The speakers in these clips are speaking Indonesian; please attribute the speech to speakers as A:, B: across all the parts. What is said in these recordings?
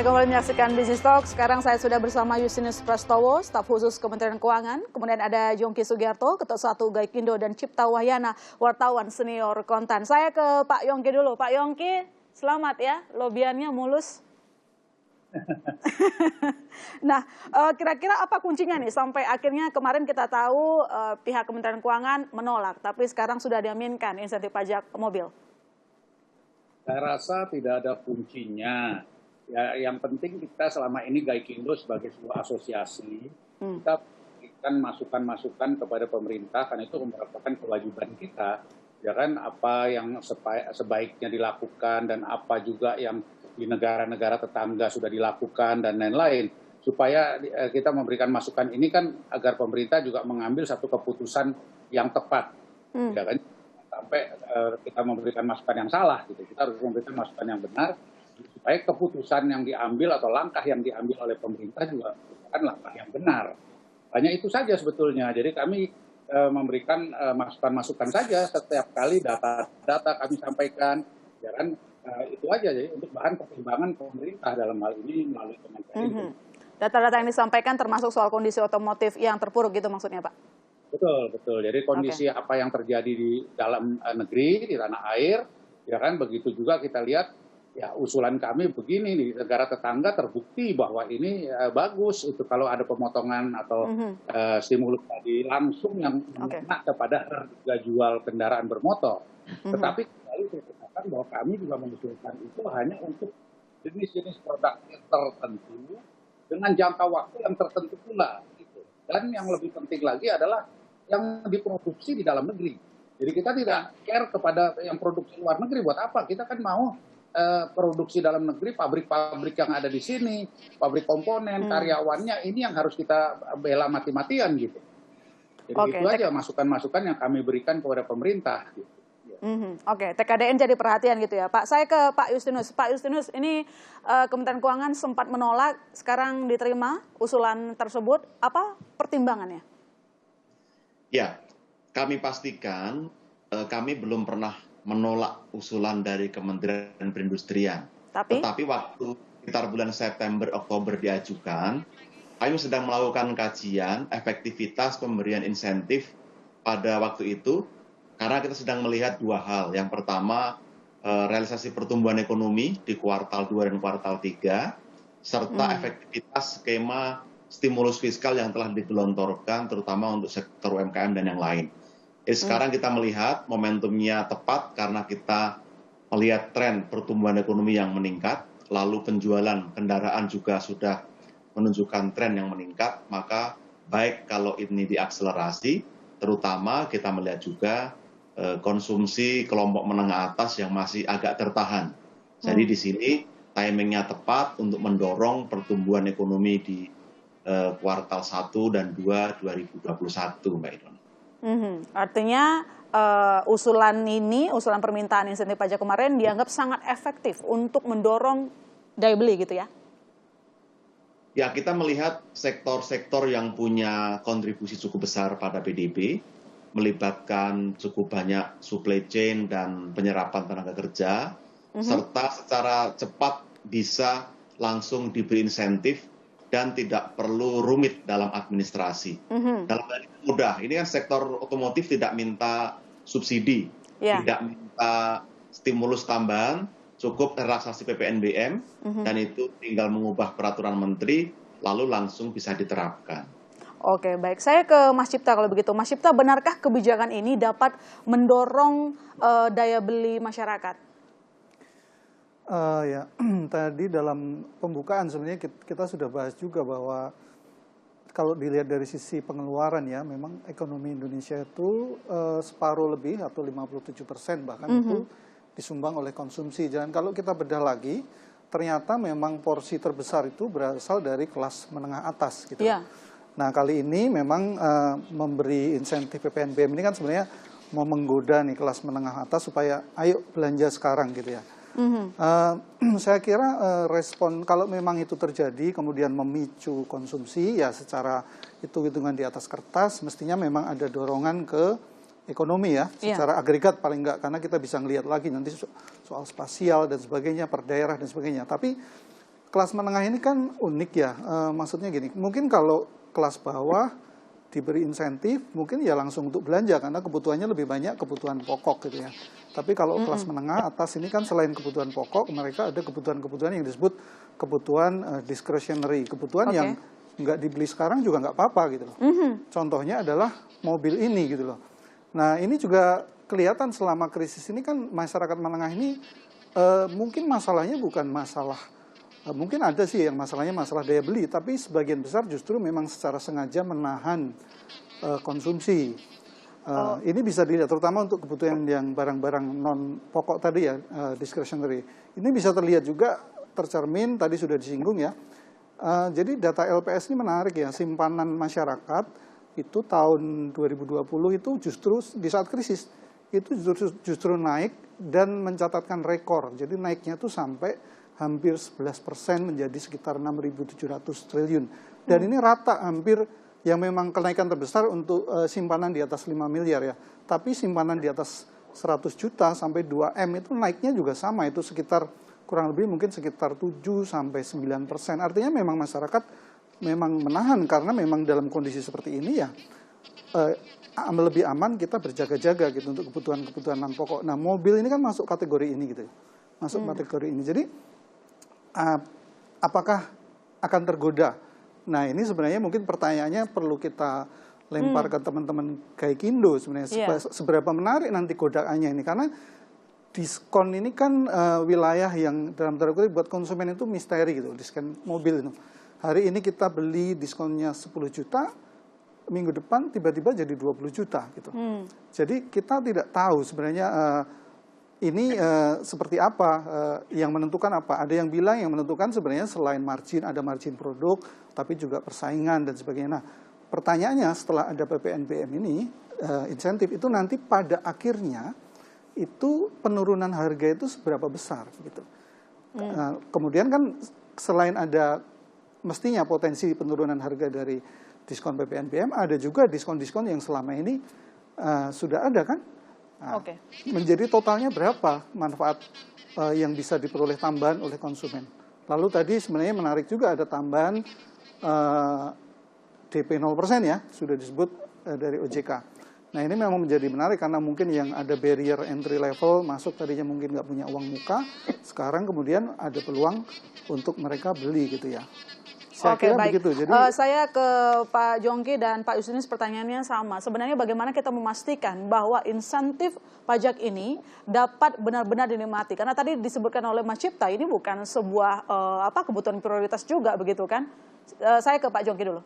A: Anda kembali menyaksikan Business Talk. Sekarang saya sudah bersama Justinus Prastowo, staf khusus Kementerian Keuangan. Kemudian ada Yongki Sugiarto, Ketua 1 Gaikindo, dan Cipta Wahyana, wartawan senior kontan. Saya ke Pak Yongki dulu. Pak Yongki, selamat ya, lobiannya mulus. Nah, kira-kira apa kuncinya nih sampai akhirnya kemarin kita tahu pihak Kementerian Keuangan menolak, tapi sekarang sudah diaminkan insentif pajak mobil?
B: Saya rasa tidak ada kuncinya. Ya, yang penting kita selama ini Gaikindo sebagai sebuah asosiasi, kita berikan masukan-masukan kepada pemerintah, karena itu merupakan kewajiban kita. Ya kan, apa yang sebaiknya dilakukan dan apa juga yang di negara-negara tetangga sudah dilakukan dan lain-lain. Supaya kita memberikan masukan ini kan agar pemerintah juga mengambil satu keputusan yang tepat. Ya kan? Sampai kita memberikan masukan yang salah, gitu. Kita harus memberikan masukan yang benar supaya keputusan yang diambil atau langkah yang diambil oleh pemerintah juga merupakan langkah yang benar. Hanya itu saja sebetulnya. Jadi kami memberikan masukan-masukan saja setiap kali data-data kami sampaikan, ya kan, itu aja. Jadi untuk bahan pertimbangan pemerintah dalam hal ini melalui Kementerian.
A: Data-data yang disampaikan termasuk soal kondisi otomotif yang terpuruk gitu maksudnya, Pak?
B: Betul. Jadi kondisi apa yang terjadi di dalam negeri, di tanah air, ya kan, begitu juga kita lihat. Ya, usulan kami begini, di negara tetangga terbukti bahwa ini bagus itu kalau ada pemotongan atau stimulus tadi langsung yang mengena kepada harga jual kendaraan bermotor. Tetapi kembali saya katakan bahwa kami juga mengusulkan itu hanya untuk jenis-jenis produk tertentu dengan jangka waktu yang tertentu pula. Gitu. Dan yang lebih penting lagi adalah yang diproduksi di dalam negeri. Jadi kita tidak care kepada yang produksi luar negeri, buat apa? Kita kan mau produksi dalam negeri, pabrik-pabrik yang ada di sini, pabrik komponen, karyawannya, ini yang harus kita bela mati-matian gitu. Jadi itu aja masukan-masukan yang kami berikan kepada pemerintah. Gitu.
A: Oke, TKDN jadi perhatian gitu ya, Pak. Saya ke Pak Justinus. Pak Justinus, ini Kementerian Keuangan sempat menolak, sekarang diterima usulan tersebut. Apa pertimbangannya?
C: Ya, kami pastikan kami belum pernah menolak usulan dari Kementerian Perindustrian. Tetapi waktu sekitar bulan September, Oktober diajukan, kami sedang melakukan kajian efektivitas pemberian insentif pada waktu itu, karena kita sedang melihat dua hal. Yang pertama, realisasi pertumbuhan ekonomi di kuartal 2 dan kuartal 3, serta efektivitas skema stimulus fiskal yang telah digelontorkan, terutama untuk sektor UMKM dan yang lain. Sekarang kita melihat momentumnya tepat karena kita melihat tren pertumbuhan ekonomi yang meningkat, lalu penjualan kendaraan juga sudah menunjukkan tren yang meningkat, maka baik kalau ini diakselerasi, terutama kita melihat juga konsumsi kelompok menengah atas yang masih agak tertahan. Jadi di sini timingnya tepat untuk mendorong pertumbuhan ekonomi di kuartal 1 dan 2 2021, Mbak Idon.
A: Artinya usulan permintaan insentif pajak kemarin dianggap sangat efektif untuk mendorong daya beli gitu ya?
C: Ya, kita melihat sektor-sektor yang punya kontribusi cukup besar pada PDB, melibatkan cukup banyak supply chain dan penyerapan tenaga kerja, serta secara cepat bisa langsung diberi insentif dan tidak perlu rumit dalam administrasi. Dalam hal ini mudah. Ini kan sektor otomotif tidak minta subsidi, tidak minta stimulus tambahan, cukup relaksasi PPNBM, dan itu tinggal mengubah peraturan menteri, lalu langsung bisa diterapkan.
A: Oke, baik. Saya ke Mas Cipta kalau begitu. Mas Cipta, benarkah kebijakan ini dapat mendorong daya beli masyarakat?
D: Ya, tadi dalam pembukaan sebenarnya kita sudah bahas juga bahwa kalau dilihat dari sisi pengeluaran ya, memang ekonomi Indonesia itu separuh lebih atau 57% bahkan itu disumbang oleh konsumsi. Dan kalau kita bedah lagi, ternyata memang porsi terbesar itu berasal dari kelas menengah atas gitu. Nah, kali ini memang memberi insentif PPNBM ini kan sebenarnya mau menggoda nih kelas menengah atas supaya ayo belanja sekarang gitu ya. Saya kira respon kalau memang itu terjadi kemudian memicu konsumsi ya secara hitung-hitungan di atas kertas mestinya memang ada dorongan ke ekonomi ya secara agregat paling enggak, karena kita bisa ngelihat lagi nanti soal spasial dan sebagainya per daerah dan sebagainya. Tapi kelas menengah ini kan unik ya, maksudnya gini, mungkin kalau kelas bawah diberi insentif, mungkin ya langsung untuk belanja karena kebutuhannya lebih banyak kebutuhan pokok gitu ya. Tapi kalau kelas menengah atas ini kan selain kebutuhan pokok, mereka ada kebutuhan-kebutuhan yang disebut kebutuhan discretionary, kebutuhan yang nggak dibeli sekarang juga nggak apa-apa gitu loh. Contohnya adalah mobil ini gitu loh. Nah ini juga kelihatan selama krisis ini kan masyarakat menengah ini mungkin masalahnya bukan masalah, mungkin ada sih yang masalahnya masalah daya beli, tapi sebagian besar justru memang secara sengaja menahan konsumsi. Ini bisa dilihat terutama untuk kebutuhan yang barang-barang non pokok tadi ya, discretionary. Ini bisa terlihat juga tercermin tadi sudah disinggung ya. Jadi data LPS ini menarik ya, simpanan masyarakat itu tahun 2020 itu justru di saat krisis itu justru naik dan mencatatkan rekor. Jadi naiknya tuh sampai hampir 11% menjadi sekitar 6.700 triliun. Dan ini rata hampir yang memang kenaikan terbesar untuk simpanan di atas 5 miliar ya. Tapi simpanan di atas 100 juta sampai 2M itu naiknya juga sama, itu sekitar kurang lebih mungkin sekitar 7-9%. Artinya memang masyarakat memang menahan karena memang dalam kondisi seperti ini ya lebih aman kita berjaga-jaga gitu untuk kebutuhan-kebutuhan non pokok. Nah mobil ini kan masuk kategori ini gitu, masuk kategori ini. Jadi apakah akan tergoda? Nah ini sebenarnya mungkin pertanyaannya perlu kita lempar ke teman-teman Gaikindo sebenarnya. Seberapa menarik nanti godaannya ini, karena diskon ini kan wilayah yang dalam tanda kutip buat konsumen itu misteri gitu, diskon mobil itu. Hari ini kita beli diskonnya 10 juta, minggu depan tiba-tiba jadi 20 juta gitu. Jadi kita tidak tahu sebenarnya ini seperti apa, yang menentukan apa. Ada yang bilang yang menentukan sebenarnya selain margin, ada margin produk, tapi juga persaingan dan sebagainya. Nah, pertanyaannya setelah ada PPNBM ini, insentif itu nanti pada akhirnya, itu penurunan harga itu seberapa besar gitu. Kemudian kan selain ada mestinya potensi penurunan harga dari diskon PPNBM, ada juga diskon-diskon yang selama ini sudah ada kan. Nah, menjadi totalnya berapa manfaat yang bisa diperoleh tambahan oleh konsumen. Lalu tadi sebenarnya menarik juga ada tambahan DP 0% ya, sudah disebut dari OJK. Nah ini memang menjadi menarik karena mungkin yang ada barrier entry level masuk tadinya mungkin nggak punya uang muka, sekarang kemudian ada peluang untuk mereka beli gitu ya.
A: Oke, baik. Begitu. Jadi, saya ke Pak Jongki dan Pak Yusinus pertanyaannya sama. Sebenarnya bagaimana kita memastikan bahwa insentif pajak ini dapat benar-benar dinikmati? Karena tadi disebutkan oleh Mas Cipta, ini bukan sebuah kebutuhan prioritas juga begitu kan? Saya ke Pak Jongki dulu.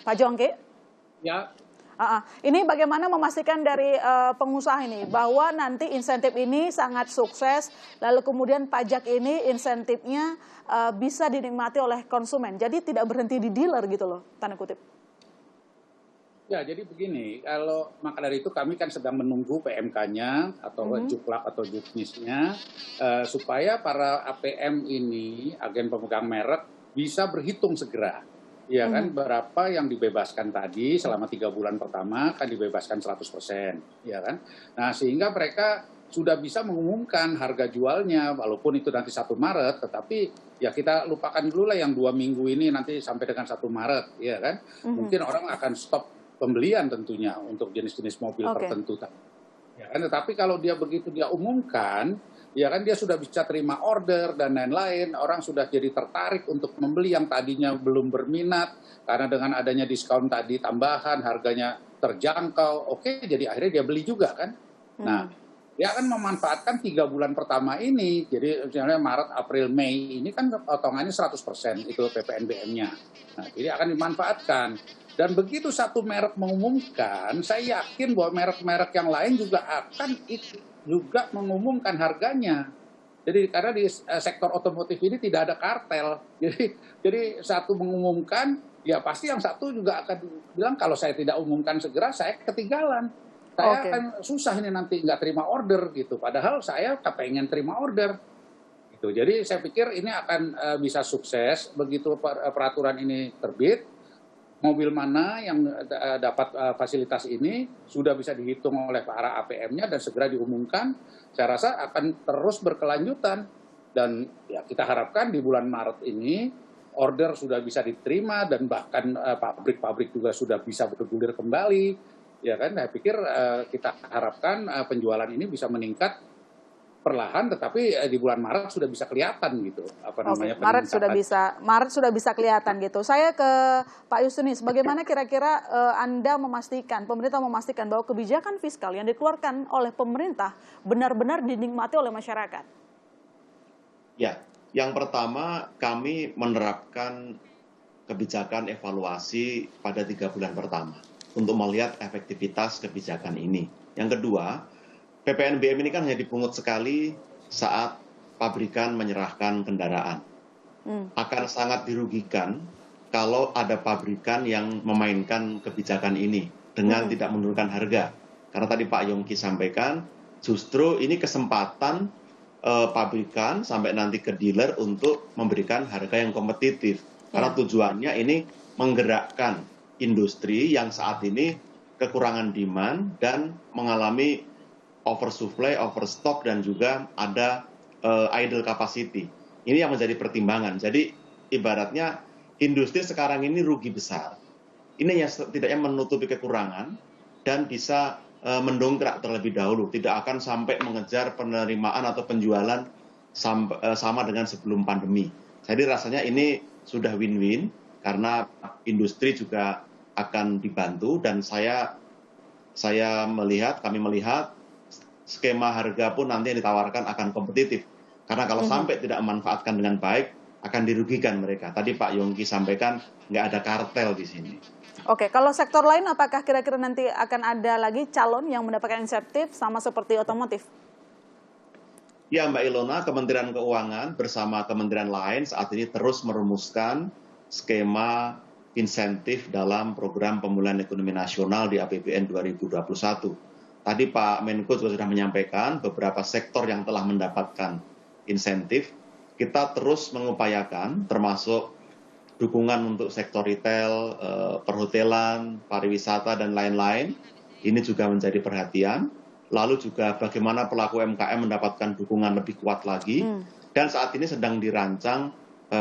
A: Pak Jongki?
B: Ya.
A: Ini bagaimana memastikan dari pengusaha ini bahwa nanti insentif ini sangat sukses, lalu kemudian pajak ini insentifnya bisa dinikmati oleh konsumen, jadi tidak berhenti di dealer gitu loh, tanda kutip.
B: Ya, jadi begini, kalau maka dari itu kami kan sedang menunggu PMK-nya atau juklak atau juknisnya supaya para APM ini, agen pemegang merek, bisa berhitung segera. Ya kan, berapa yang dibebaskan tadi selama 3 bulan pertama kan dibebaskan 100%, ya kan. Nah, sehingga mereka sudah bisa mengumumkan harga jualnya, walaupun itu nanti 1 Maret, tetapi ya kita lupakan dulu lah yang 2 minggu ini nanti sampai dengan 1 Maret, ya kan. Mungkin orang akan stop pembelian tentunya untuk jenis-jenis mobil tertentu. Ya kan, tetapi kalau dia begitu dia umumkan, ya kan dia sudah bisa terima order dan lain-lain, orang sudah jadi tertarik untuk membeli yang tadinya belum berminat, karena dengan adanya diskon tadi tambahan, harganya terjangkau, jadi akhirnya dia beli juga kan. Nah, dia akan memanfaatkan 3 bulan pertama ini, jadi misalnya Maret, April, Mei, ini kan potongannya 100% itu PPNBM-nya. Nah, jadi akan dimanfaatkan. Dan begitu satu merek mengumumkan, saya yakin bahwa merek-merek yang lain juga akan juga mengumumkan harganya. Jadi karena di sektor otomotif ini tidak ada kartel. Jadi satu mengumumkan, ya pasti yang satu juga akan bilang kalau saya tidak umumkan segera, saya ketinggalan. Saya akan susah ini nanti nggak terima order gitu. Padahal saya kepengen terima order. Gitu. Jadi saya pikir ini akan bisa sukses begitu peraturan ini terbit. mobil mana yang dapat fasilitas ini sudah bisa dihitung oleh para APM-nya dan segera diumumkan. Saya rasa akan terus berkelanjutan dan ya kita harapkan di bulan Maret ini order sudah bisa diterima dan bahkan pabrik-pabrik juga sudah bisa bergulir kembali. Ya kan, saya pikir kita harapkan penjualan ini bisa meningkat perlahan, tetapi di bulan Maret sudah bisa kelihatan gitu
A: Maret sudah bisa kelihatan gitu. Saya ke Pak Justinus, bagaimana kira-kira Anda pemerintah memastikan bahwa kebijakan fiskal yang dikeluarkan oleh pemerintah benar-benar dinikmati oleh masyarakat?
C: Ya, yang pertama kami menerapkan kebijakan evaluasi pada 3 bulan pertama untuk melihat efektivitas kebijakan ini. Yang kedua, PPNBM ini kan hanya dipungut sekali saat pabrikan menyerahkan kendaraan. Akan sangat dirugikan kalau ada pabrikan yang memainkan kebijakan ini dengan tidak menurunkan harga. Karena tadi Pak Yongki sampaikan, justru ini kesempatan pabrikan sampai nanti ke dealer untuk memberikan harga yang kompetitif. Karena tujuannya ini menggerakkan industri yang saat ini kekurangan demand dan mengalami oversupply, overstock, dan juga ada idle capacity. Ini yang menjadi pertimbangan. Jadi ibaratnya industri sekarang ini rugi besar. Ini yang setidaknya menutupi kekurangan dan bisa mendongkrak terlebih dahulu. Tidak akan sampai mengejar penerimaan atau penjualan sama dengan sebelum pandemi. Jadi rasanya ini sudah win-win karena industri juga akan dibantu dan kami melihat skema harga pun nanti yang ditawarkan akan kompetitif. Karena kalau sampai tidak memanfaatkan dengan baik, akan dirugikan mereka. Tadi Pak Yongki sampaikan nggak ada kartel di sini.
A: Oke, kalau sektor lain apakah kira-kira nanti akan ada lagi calon yang mendapatkan insentif sama seperti otomotif?
C: Ya Mbak Ilona, Kementerian Keuangan bersama kementerian lain saat ini terus merumuskan skema insentif dalam program pemulihan ekonomi nasional di APBN 2021. Tadi Pak Menko juga sudah menyampaikan beberapa sektor yang telah mendapatkan insentif. Kita terus mengupayakan termasuk dukungan untuk sektor retail, perhotelan, pariwisata, dan lain-lain. Ini juga menjadi perhatian. Lalu juga bagaimana pelaku UMKM mendapatkan dukungan lebih kuat lagi. Dan saat ini sedang dirancang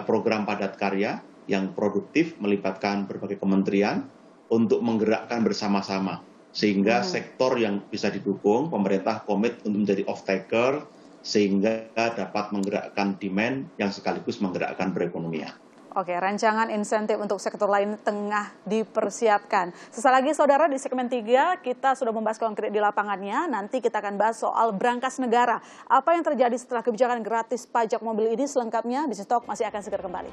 C: program padat karya yang produktif melibatkan berbagai kementerian untuk menggerakkan bersama-sama. Sehingga sektor yang bisa didukung, pemerintah komit untuk menjadi off-taker, sehingga dapat menggerakkan demand yang sekaligus menggerakkan perekonomian.
A: Oke, rancangan insentif untuk sektor lain tengah dipersiapkan. Sesaat lagi, saudara, di segmen 3 kita sudah membahas konkret di lapangannya. Nanti kita akan bahas soal brankas negara. Apa yang terjadi setelah kebijakan gratis pajak mobil ini selengkapnya di Stok masih akan segera kembali.